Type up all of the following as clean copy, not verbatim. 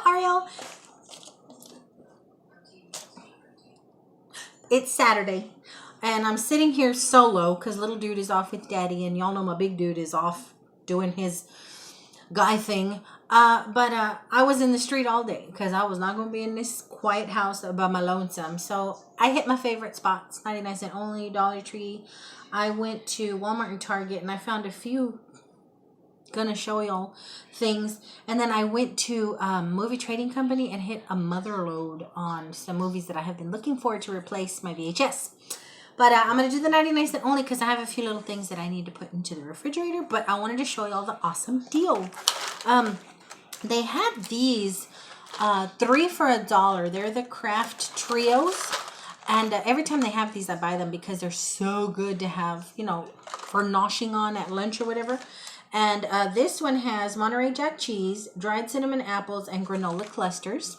Ariel. It's Saturday, and I'm sitting here solo because little dude is off with daddy, and y'all know my big dude is off doing his guy thing. But I was in the street all day because I was not going to be in this quiet house by my lonesome. So I hit my favorite spots, 99 cent only, Dollar Tree. I went to Walmart and Target, and I found a few gonna show y'all things, and then I went to movie trading company and hit a mother load on some movies that I have been looking for to replace my VHS. But I'm gonna do the 99 cent only because I have a few little things that I need to put into the refrigerator, but I wanted to show y'all the awesome deal. They had these 3 for $1. They're the craft trios, and every time they have these I buy them because they're so good to have, you know, for noshing on at lunch or whatever. And this one has Monterey Jack cheese, dried cinnamon apples, and granola clusters.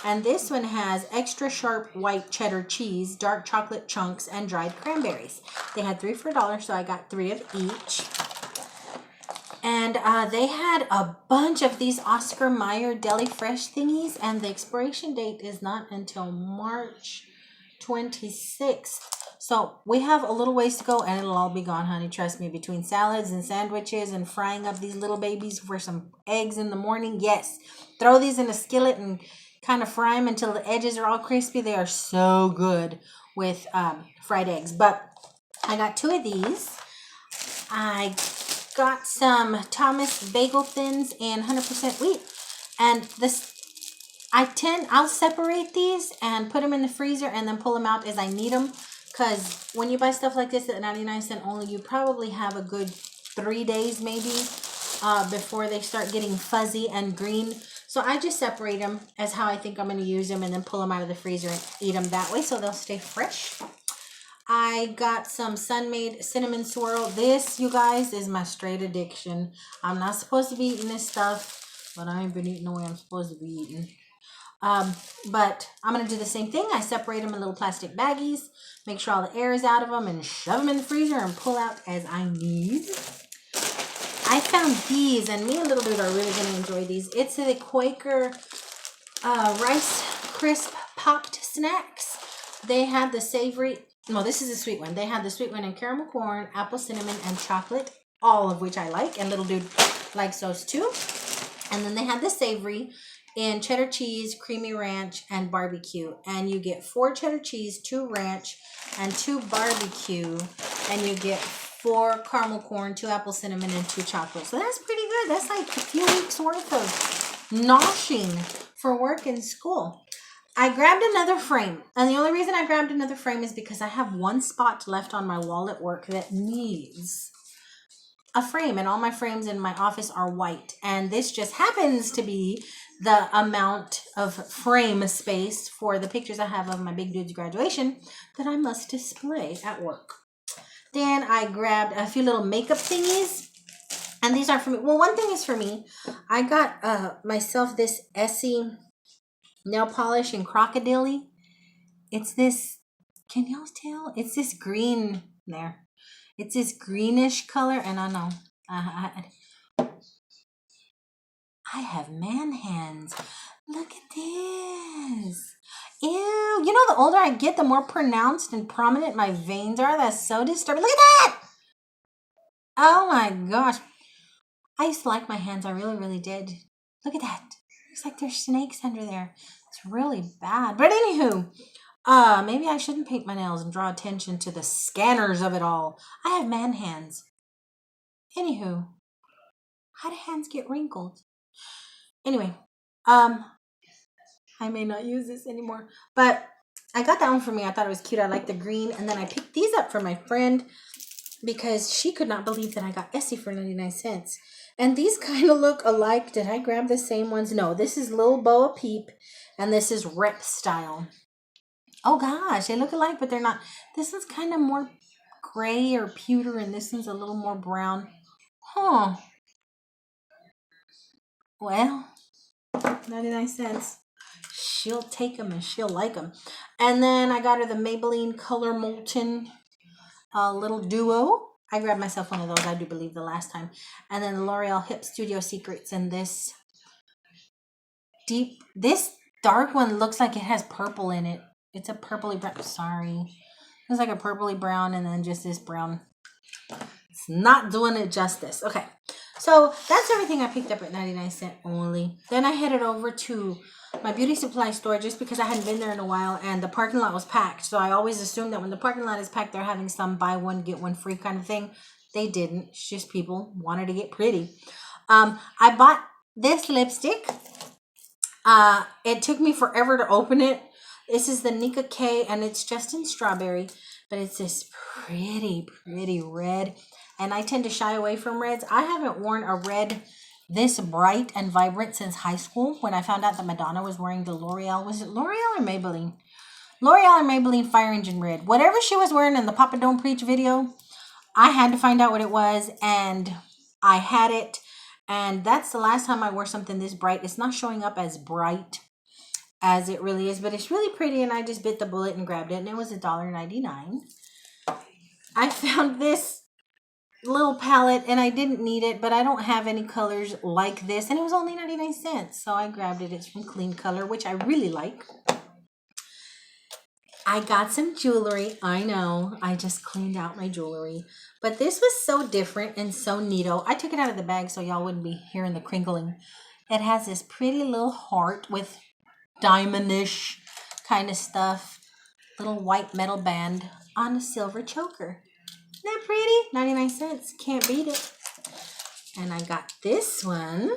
And this one has extra sharp white cheddar cheese, dark chocolate chunks, and dried cranberries. They had 3 for $1, so I got 3 of each. And they had a bunch of these Oscar Mayer Deli Fresh thingies, and the expiration date is not until March 26th. So we have a little ways to go, and it'll all be gone, honey. Trust me, between salads and sandwiches and frying up these little babies for some eggs in the morning. Yes, throw these in a skillet and kind of fry them until the edges are all crispy. They are so good with fried eggs. But I got 2 of these. I got some Thomas Bagel Thins in 100% wheat. And this, I'll separate these and put them in the freezer and then pull them out as I need them. Because when you buy stuff like this at 99 cent only, you probably have a good 3 days maybe before they start getting fuzzy and green. So I just separate them as how I think I'm going to use them and then pull them out of the freezer and eat them that way so they'll stay fresh. I got some Sun-Made Cinnamon Swirl. This, you guys, is my straight addiction. I'm not supposed to be eating this stuff, but I ain't been eating the way I'm supposed to be eating. But I'm going to do the same thing. I separate them in little plastic baggies, make sure all the air is out of them, and shove them in the freezer and pull out as I need. I found these, and me and little dude are really going to enjoy these. It's the Quaker Rice Crisp Popped Snacks. They had the savory, no, this is the sweet one. They had the sweet one in caramel corn, apple cinnamon, and chocolate, all of which I like, and little dude likes those too. And then they had the savory in cheddar cheese, creamy ranch, and barbecue. And you get 4 cheddar cheese, 2 ranch, and 2 barbecue. And you get 4 caramel corn, 2 apple cinnamon, and 2 chocolate. So that's pretty good. That's like a few weeks worth of noshing for work and school. I grabbed another frame. And the only reason I grabbed another frame is because I have one spot left on my wall at work that needs a frame, and all my frames in my office are white, and this just happens to be the amount of frame space for the pictures I have of my big dude's graduation that I must display at work. Then I grabbed a few little makeup thingies, and these are for me. Well, one thing is for me. I got myself this Essie nail polish in crocodile. It's this, can y'all tell? It's this green there. It's this greenish color, and I know I have man hands. Look at this. Ew. You know, the older I get, the more pronounced and prominent my veins are. That's so disturbing. Look at that. Oh my gosh. I used to like my hands. I really, really did. Look at that. Looks like there's snakes under there. It's really bad. But anywho, maybe I shouldn't paint my nails and draw attention to the scanners of it all. I have man hands. Anywho, how do hands get wrinkled? Anyway, I may not use this anymore, but I got that one for me. I thought it was cute. I like the green, and then I picked these up for my friend because she could not believe that I got Essie for 99 cents. And these kind of look alike. Did I grab the same ones? No, this is Lil Boa Peep, and this is Rep Style. Oh gosh, they look alike, but they're not. This one's kind of more gray or pewter, and this one's a little more brown. Huh. Well, 99 cents. She'll take them and she'll like them. And then I got her the Maybelline Color Molten little duo. I grabbed myself one of those, I do believe, the last time. And then the L'Oreal Hip Studio Secrets in this deep. This dark one looks like it has purple in it. It's a purpley brown. Sorry. It's like a purpley brown and then just this brown. It's not doing it justice. Okay. So that's everything I picked up at 99¢ only. Then I headed over to my beauty supply store just because I hadn't been there in a while and the parking lot was packed. So I always assume that when the parking lot is packed, they're having some buy one, get one free kind of thing. They didn't. It's just people wanted to get pretty. I bought this lipstick. It took me forever to open it. This is the Nika K and it's just in strawberry, but it's this pretty red. And I tend to shy away from reds. I haven't worn a red this bright and vibrant since high school when I found out that Madonna was wearing the L'Oreal. Was it L'Oreal or Maybelline? L'Oreal or Maybelline Fire Engine Red. Whatever she was wearing in the Papa Don't Preach video, I had to find out what it was and I had it. And that's the last time I wore something this bright. It's not showing up as bright as it really is, but it's really pretty and I just bit the bullet and grabbed it and it was $1.99. I found this little palette and I didn't need it, but I don't have any colors like this and it was only 99¢, so I grabbed it. It's from Clean Color, which I really like. I got some jewelry. I know, I just cleaned out my jewelry, but this was so different and so neato. I took it out of the bag so y'all wouldn't be hearing the crinkling. It has this pretty little heart with diamondish kind of stuff, little white metal band on a silver choker. Isn't that pretty? 99¢. Can't beat it. And I got this one.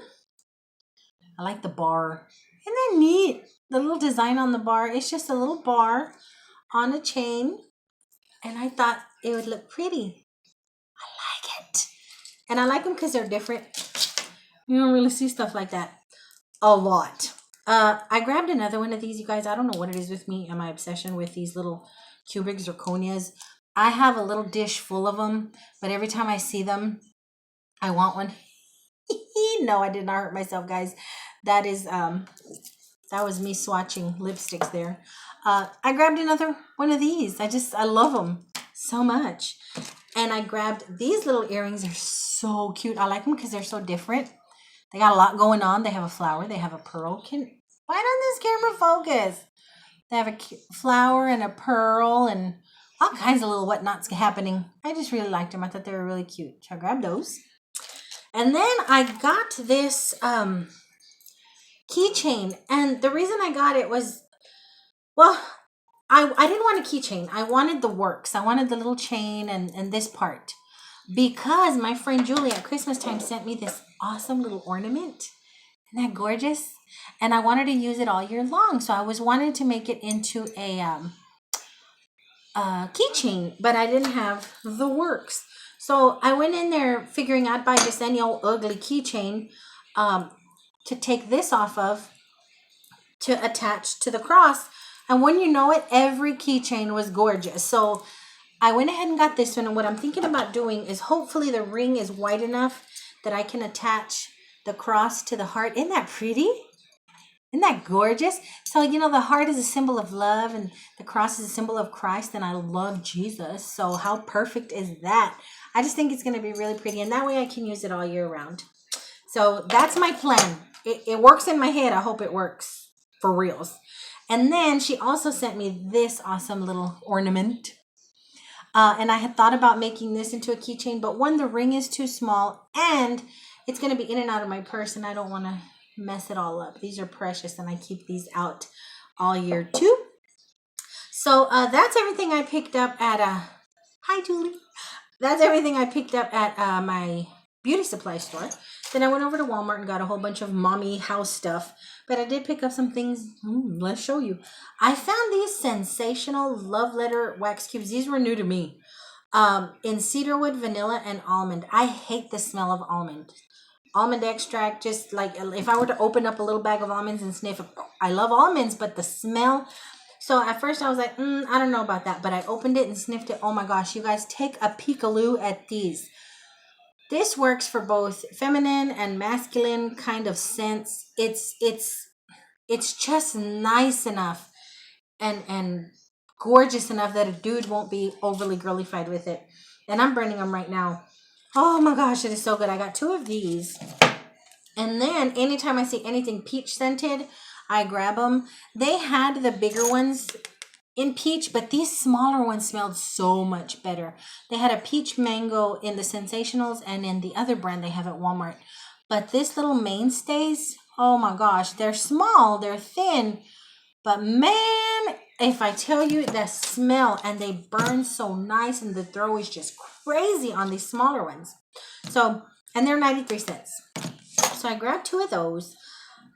I like the bar. Isn't that neat? The little design on the bar. It's just a little bar on a chain. And I thought it would look pretty. I like it. And I like them because they're different. You don't really see stuff like that a lot. I grabbed another one of these, you guys. I don't know what it is with me and my obsession with these little cubic zirconias. I have a little dish full of them, but every time I see them, I want one. No, I did not hurt myself, guys. That is, that was me swatching lipsticks there. I grabbed another one of these. I love them so much. And I grabbed these little earrings. They're so cute. I like them because they're so different. They got a lot going on. They have a flower. They have a pearl. Why doesn't this camera focus? They have a flower and a pearl and all kinds of little whatnots happening. I just really liked them. I thought they were really cute. So I grabbed those. And then I got this keychain. And the reason I got it was, well, I didn't want a keychain. I wanted the works. I wanted the little chain and this part. Because my friend Julie at Christmas time sent me this awesome little ornament. Isn't that gorgeous? And I wanted to use it all year long. So I was wanting to make it into a keychain, but I didn't have the works. So I went in there figuring I'd buy just any old ugly keychain to take this off of to attach to the cross. And when you know it, every keychain was gorgeous. So I went ahead and got this one. And what I'm thinking about doing is hopefully the ring is wide enough that I can attach the cross to the heart. Isn't that pretty? Isn't that gorgeous? So, you know, the heart is a symbol of love and the cross is a symbol of Christ. And I love Jesus. So how perfect is that? I just think it's going to be really pretty. And that way I can use it all year round. So that's my plan. It works in my head. I hope it works for reals. And then she also sent me this awesome little ornament. And I had thought about making this into a keychain. But one, the ring is too small. And it's going to be in and out of my purse. And I don't want to mess it all up. These are precious and I keep these out all year too. So that's everything I picked up at hi Julie. That's everything I picked up at my beauty supply store. Then I went over to Walmart and got a whole bunch of mommy house stuff, but I did pick up some things. Let's show you. I found these sensational love letter wax cubes. These were new to me, in cedarwood, vanilla, and almond. I hate the smell of almond extract. Just like if I were to open up a little bag of almonds and sniff it, I love almonds, but the smell. So at first I was like, I don't know about that, but I opened it and sniffed it. Oh my gosh, you guys, take a peek-a-loo at these. This works for both feminine and masculine kind of scents. It's just nice enough and gorgeous enough that a dude won't be overly girlified with it. And I'm burning them right now. Oh my gosh, it is so good. I got 2 of these. And then anytime I see anything peach scented, I grab them. They had the bigger ones in peach, but these smaller ones smelled so much better. They had a peach mango in the Sensationals, and in the other brand they have at Walmart. But this little mainstays, oh my gosh, they're small, they're thin, but man, if I tell you the smell, and they burn so nice, and the throw is just crazy on these smaller ones. So, and they're 93 cents. So I grabbed 2 of those.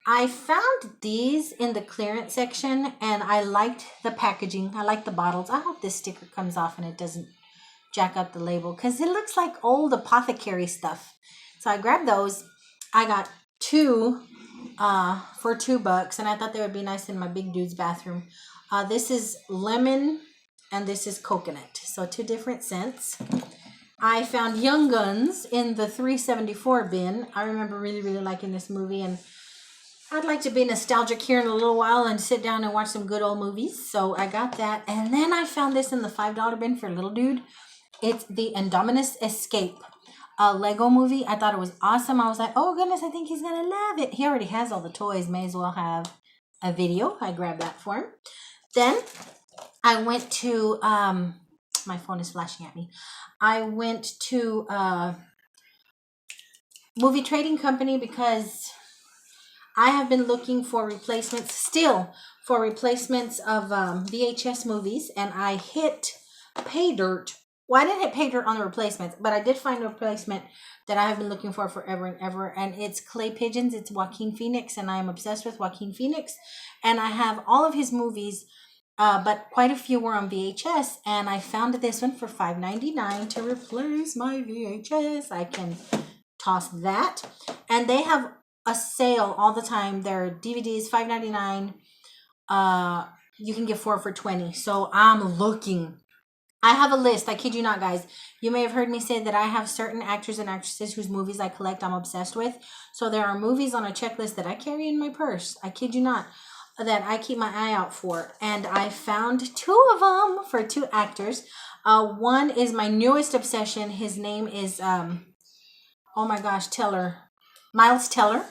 I found these in the clearance section, and I liked the packaging. I like the bottles. I hope this sticker comes off and it doesn't jack up the label, because it looks like old apothecary stuff. So I grabbed those. I got 2 for $2, and I thought they would be nice in my big dude's bathroom. This is lemon and this is coconut. So 2 different scents. I found Young Guns in the 374 bin. I remember really, really liking this movie, and I'd like to be nostalgic here in a little while and sit down and watch some good old movies. So I got that. And then I found this in the $5 bin for little dude. It's the Indominus Escape, a Lego movie. I thought it was awesome. I was like, oh goodness, I think he's going to love it. He already has all the toys. May as well have a video. I grabbed that for him. Then I went to, my phone is flashing at me. I went to Movie Trading Company because I have been looking for replacements, still for replacements of VHS movies, and I hit pay dirt. Well, I didn't hit pay dirt on the replacements, but I did find a replacement that I have been looking for forever and ever, and it's Clay Pigeons. It's Joaquin Phoenix, and I am obsessed with Joaquin Phoenix, and I have all of his movies, but quite a few were on VHS, and I found this one for $5.99 to replace my VHS. I can toss that, and they have a sale all the time. Their DVDs $5.99. You can get 4 for $20. So I'm looking. I have a list. I kid you not, guys. You may have heard me say that I have certain actors and actresses whose movies I collect, I'm obsessed with. So there are movies on a checklist that I carry in my purse. I kid you not, that I keep my eye out for. And I found 2 of them for 2 actors. One is my newest obsession. His name is oh my gosh, Miles Teller.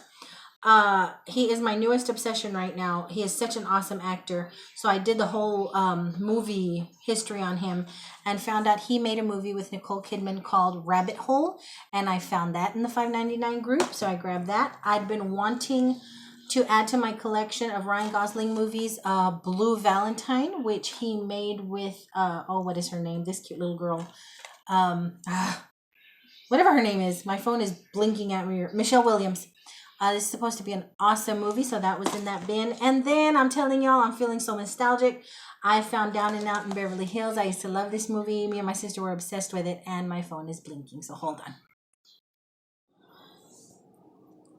He is my newest obsession right now. He is such an awesome actor. So I did the whole movie history on him and found out he made a movie with Nicole Kidman called Rabbit Hole, and I found that in the $5.99 group, so I grabbed that. I'd been wanting to add to my collection of Ryan Gosling movies, Blue Valentine, which he made with what is her name? This cute little girl. Whatever her name is. My phone is blinking at me. Michelle Williams. This is supposed to be an awesome movie, so that was in that bin. And then I'm telling y'all, I'm feeling so nostalgic. I found Down and Out in Beverly Hills. I used to love this movie. Me and my sister were obsessed with it, and my phone is blinking, so hold on.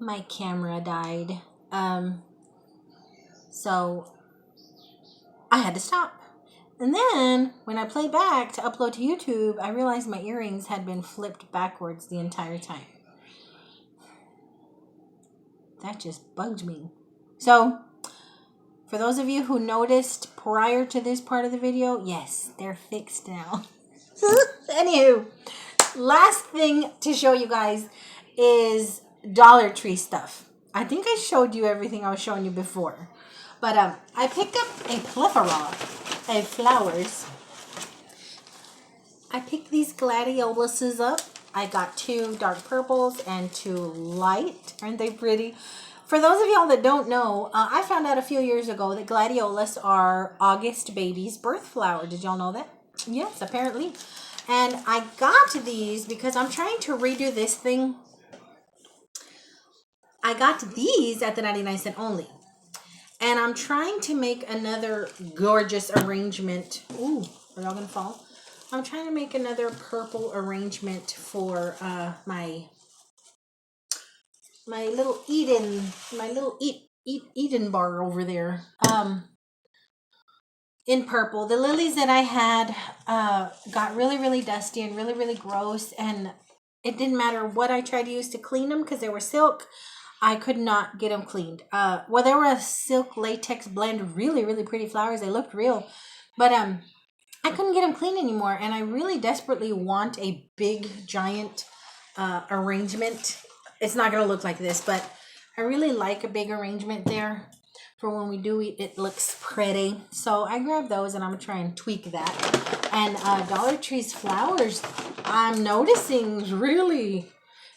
My camera died. So I had to stop. And then when I played back to upload to YouTube, I realized my earrings had been flipped backwards the entire time. That just bugged me. So, for those of you who noticed prior to this part of the video, yes, they're fixed now. Anywho, last thing to show you guys is Dollar Tree stuff. I think I showed you everything I was showing you before. But I picked up a plethora of flowers. I picked these gladioluses up. I got 2 dark purples and 2 light. Aren't they pretty? For those of y'all that don't know, I found out a few years ago that gladiolus are August baby's birth flower. Did y'all know that? Yes, apparently. And I got these because I'm trying to redo this thing. I got these at the 99-cent only. And I'm trying to make another gorgeous arrangement. Ooh, are y'all gonna fall? I'm trying to make another purple arrangement for my little Eden bar over there. In purple. The lilies that I had got really, really dusty and really, really gross, and it didn't matter what I tried to use to clean them because they were silk. I could not get them cleaned. Well, they were a silk latex blend, really, really pretty flowers. They looked real, but I couldn't get them clean anymore, and I really desperately want a big, giant arrangement it's not going to look like this, but I really like a big arrangement there for when we do eat. It looks pretty. So I grabbed those and I'm going to try and tweak that. And Dollar Tree's flowers, I'm noticing really,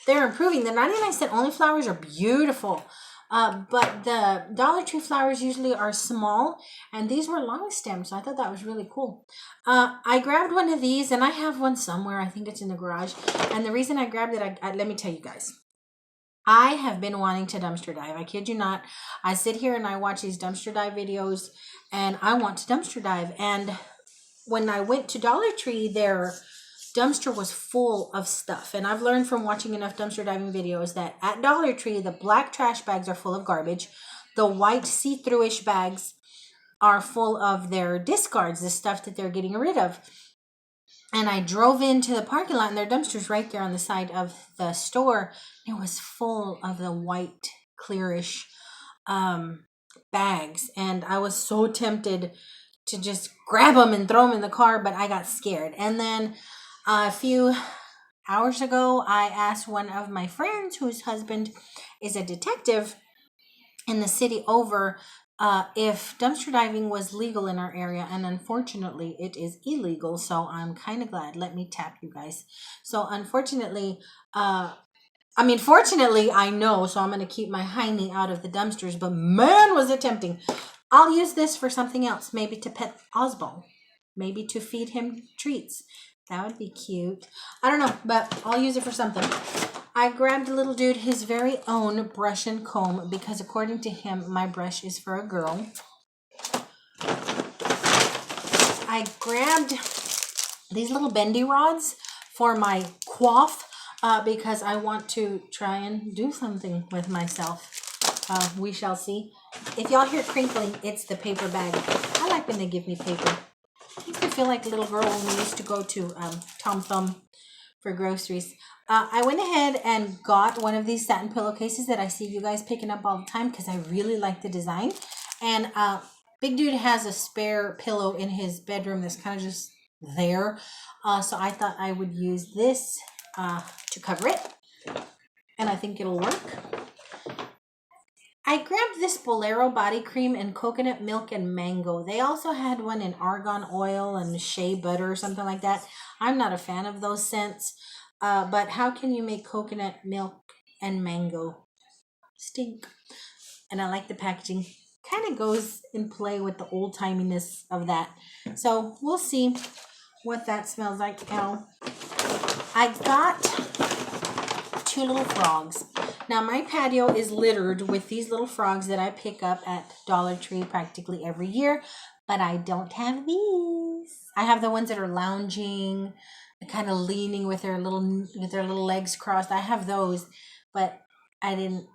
they're improving. The 99-cent only flowers are beautiful. But the Dollar Tree flowers usually are small, and these were long stem, so I thought that was really cool. I grabbed one of these, and I have one somewhere. I think it's in the garage. And the reason I grabbed it, let me tell you guys. I have been wanting to dumpster dive. I kid you not. I sit here and I watch these dumpster dive videos, and I want to dumpster dive. And when I went to Dollar Tree, their dumpster was full of stuff. And I've learned from watching enough dumpster diving videos that at Dollar Tree, the black trash bags are full of garbage. The white see-through-ish bags are full of their discards, the stuff that they're getting rid of. And I drove into the parking lot, and their dumpster's right there on the side of the store. It was full of the white, clearish bags. And I was so tempted to just grab them and throw them in the car, but I got scared. And then a few hours ago, I asked one of my friends whose husband is a detective in the city over if dumpster diving was legal in our area, and unfortunately it is illegal, so I'm kind of glad. Let me tap you guys. So unfortunately, fortunately I know, so I'm going to keep my hiney out of the dumpsters, but man, was it tempting. I'll use this for something else, maybe to pet Osbo, maybe to feed him treats. That would be cute. I don't know, but I'll use it for something. I grabbed the little dude his very own brush and comb because according to him, my brush is for a girl. I grabbed these little bendy rods for my coif because I want to try and do something with myself. We shall see. If y'all hear crinkling, it's the paper bag. I like when they give me paper. I used to feel like a little girl when we used to go to Tom Thumb for groceries. I went ahead and got one of these satin pillowcases that I see you guys picking up all the time because I really like the design. And Big Dude has a spare pillow in his bedroom that's kind of just there. So I thought I would use this to cover it. And I think it'll work. I grabbed this Bolero body cream in coconut milk and mango. They also had one in argan oil and shea butter or something like that. I'm not a fan of those scents, but how can you make coconut milk and mango stink? And I like the packaging. Kind of goes in play with the old timiness of that. So we'll see what that smells like now. I got 2 little frogs. Now, my patio is littered with these little frogs that I pick up at Dollar Tree practically every year, but I don't have these. I have the ones that are lounging, kind of leaning with their little legs crossed. I have those, but I didn't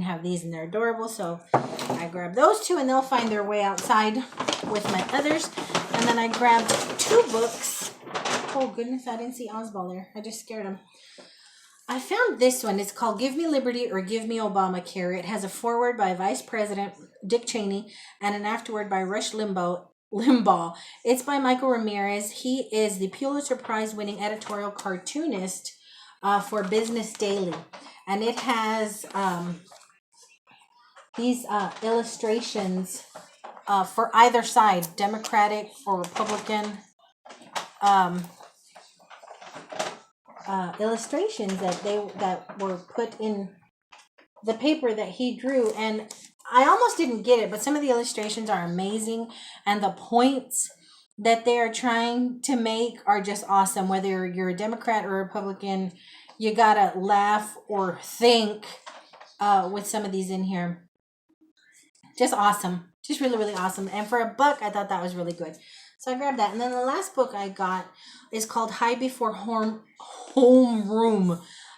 have these, and they're adorable, so I grabbed those 2, and they'll find their way outside with my others. And then I grabbed 2 books. Oh, goodness, I didn't see Oswald there. I just scared him. I found this one. It's called Give Me Liberty or Give Me Obamacare. It has a foreword by Vice President Dick Cheney and an afterword by Rush Limbaugh. It's by Michael Ramirez. He is the Pulitzer Prize winning editorial cartoonist for Business Daily. And it has these illustrations for either side, Democratic or Republican, illustrations that were put in the paper that he drew. And I almost didn't get it, but some of the illustrations are amazing, and the points that they are trying to make are just awesome. Whether you're a Democrat or a Republican, you gotta laugh or think with some of these in here. Just awesome. Just really, really awesome. And for $1, I thought that was really good. So I grabbed that. And then the last book I got is called High Before Homeroom.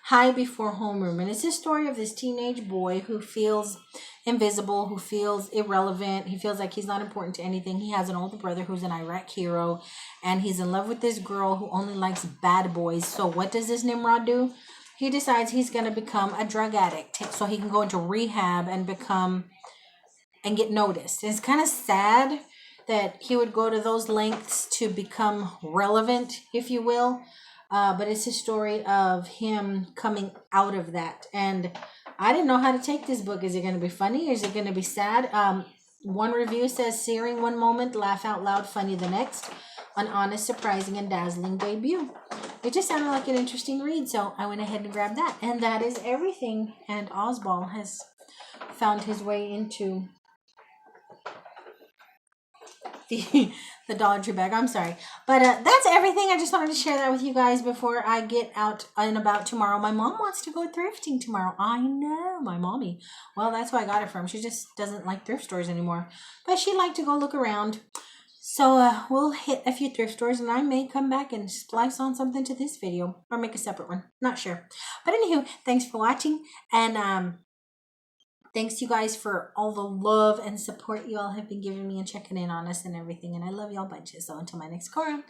High Before Homeroom. And it's the story of this teenage boy who feels invisible, who feels irrelevant. He feels like he's not important to anything. He has an older brother who's an Iraq hero, and he's in love with this girl who only likes bad boys. So what does this Nimrod do? He decides he's going to become a drug addict so he can go into rehab and get noticed. It's kind of sad that he would go to those lengths to become relevant, if you will. but it's a story of him coming out of that. And I didn't know how to take this book. Is it going to be funny? Is it going to be sad? One review says searing one moment, laugh out loud, funny the next. An honest, surprising, and dazzling debut. It just sounded like an interesting read, so I went ahead and grabbed that. And that is everything. And Osbald has found his way into the Dollar Tree bag. I'm sorry. But that's everything. I just wanted to share that with you guys before I get out and about tomorrow. My mom wants to go thrifting tomorrow. I know, my mommy. Well, that's where I got it from. She just doesn't like thrift stores anymore. But she'd like to go look around. So we'll hit a few thrift stores, and I may come back and splice on something to this video or make a separate one. Not sure. But anywho, thanks for watching, and thanks you guys for all the love and support you all have been giving me and checking in on us and everything. And I love y'all bunches. So until my next Cora,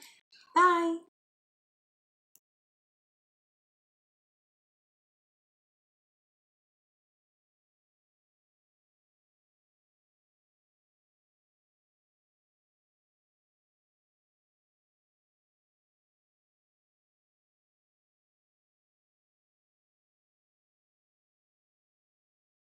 bye.